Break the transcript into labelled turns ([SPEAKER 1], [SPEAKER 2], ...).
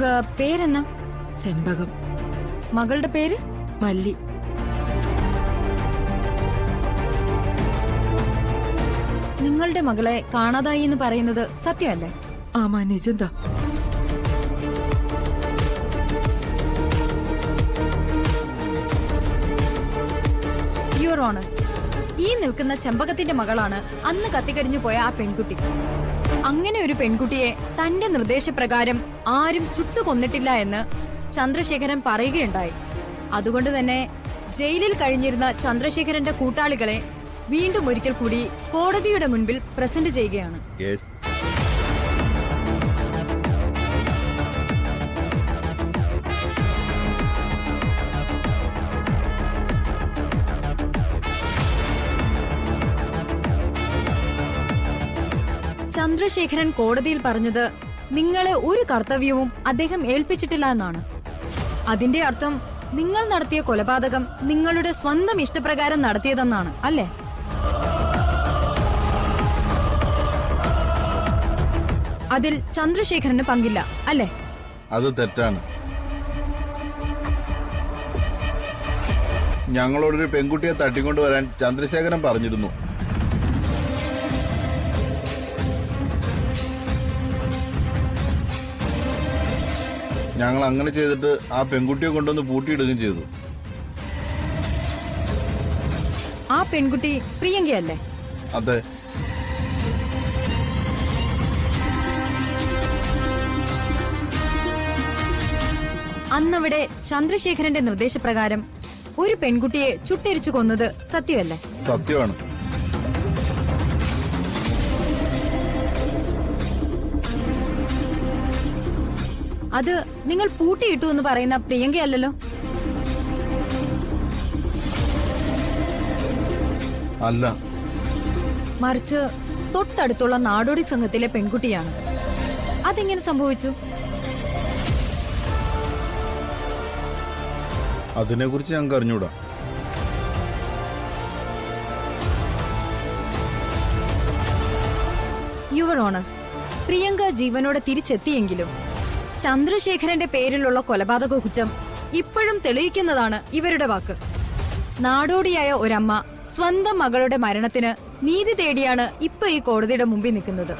[SPEAKER 1] ഉങ്ക പേരെന്നാ?
[SPEAKER 2] സെമ്പകം.
[SPEAKER 1] മകളുടെ പേര്?
[SPEAKER 2] വല്ലി.
[SPEAKER 1] നിങ്ങളുടെ മകളെ കാണാതായി എന്ന് പറയുന്നത് സത്യമല്ലേ?
[SPEAKER 2] ആമാ, നിജന്താ.
[SPEAKER 1] യുവർ ഓണർ, ഈ നിൽക്കുന്ന ചെമ്പകത്തിന്റെ മകളാണ് അന്ന് കത്തിക്കരിഞ്ഞു പോയ ആ പെൺകുട്ടി. അങ്ങനെ ഒരു പെൺകുട്ടിയെ തന്റെ നിർദ്ദേശപ്രകാരം ആരും ചുട്ടുകൊന്നിട്ടില്ല എന്ന് ചന്ദ്രശേഖരൻ പറയുകയുണ്ടായി. അതുകൊണ്ട് തന്നെ ജയിലിൽ കഴിഞ്ഞിരുന്ന ചന്ദ്രശേഖരന്റെ കൂട്ടാളികളെ വീണ്ടും ഒരിക്കൽ കൂടി കോടതിയുടെ മുൻപിൽ പ്രസന്റ് ചെയ്യുകയാണ്. ചന്ദ്രശേഖരൻ കോടതിയിൽ പറഞ്ഞത് നിങ്ങളെ ഒരു കർത്തവ്യവും അദ്ദേഹം ഏൽപ്പിച്ചിട്ടില്ല എന്നാണ്. അതിന്റെ അർത്ഥം നിങ്ങൾ നടത്തിയ കൊലപാതകം നിങ്ങളുടെ സ്വന്തം ഇഷ്ടപ്രകാരം നടത്തിയതെന്നാണ്, അല്ലേ? അതിൽ ചന്ദ്രശേഖരന് പങ്കില്ല, അല്ലേ?
[SPEAKER 3] അത് തെറ്റാണ്. ഞങ്ങളോടൊരു പെൺകുട്ടിയെ തട്ടിക്കൊണ്ടുവരാൻ ചന്ദ്രശേഖരൻ പറഞ്ഞിരുന്നു. ഞങ്ങൾ അങ്ങനെ ചെയ്തിട്ട് ആ പെൺകുട്ടിയെ കൊണ്ടുവന്ന് പൂട്ടിയിടുകയും ചെയ്തു.
[SPEAKER 1] ആ പെൺകുട്ടി പ്രിയങ്കയല്ലേ?
[SPEAKER 3] അതെ.
[SPEAKER 1] അന്നവിടെ ചന്ദ്രശേഖരന്റെ നിർദ്ദേശപ്രകാരം ഒരു പെൺകുട്ടിയെ ചുട്ടെരിച്ചു കൊന്നത് സത്യമല്ലേ?
[SPEAKER 3] സത്യമാണ്.
[SPEAKER 1] അത് നിങ്ങൾ പൂട്ടിയിട്ടു എന്ന് പറയുന്ന പ്രിയങ്കയല്ലോ?
[SPEAKER 3] അല്ല,
[SPEAKER 1] മറിച്ച് തൊട്ടടുത്തുള്ള നാടോടി സംഘത്തിലെ പെൺകുട്ടിയാണ്. അതെങ്ങനെ സംഭവിച്ചു?
[SPEAKER 3] അതിനെക്കുറിച്ച് ഞങ്ങൾക്ക് അറിഞ്ഞൂടാ.
[SPEAKER 1] യുവർ ഓണർ, പ്രിയങ്ക ജീവനോടെ തിരിച്ചെത്തിയെങ്കിലും ചന്ദ്രശേഖരന്റെ പേരിലുള്ള കൊലപാതക കുറ്റം ഇപ്പോഴും തെളിയിക്കുന്നതാണ് ഇവരുടെ വാക്ക്. നാടോടിയായ ഒരമ്മ സ്വന്തം മകളുടെ മരണത്തിന് നീതി തേടിയാണ് ഇപ്പൊ ഈ കോടതിയുടെ മുമ്പിൽ നിൽക്കുന്നത്.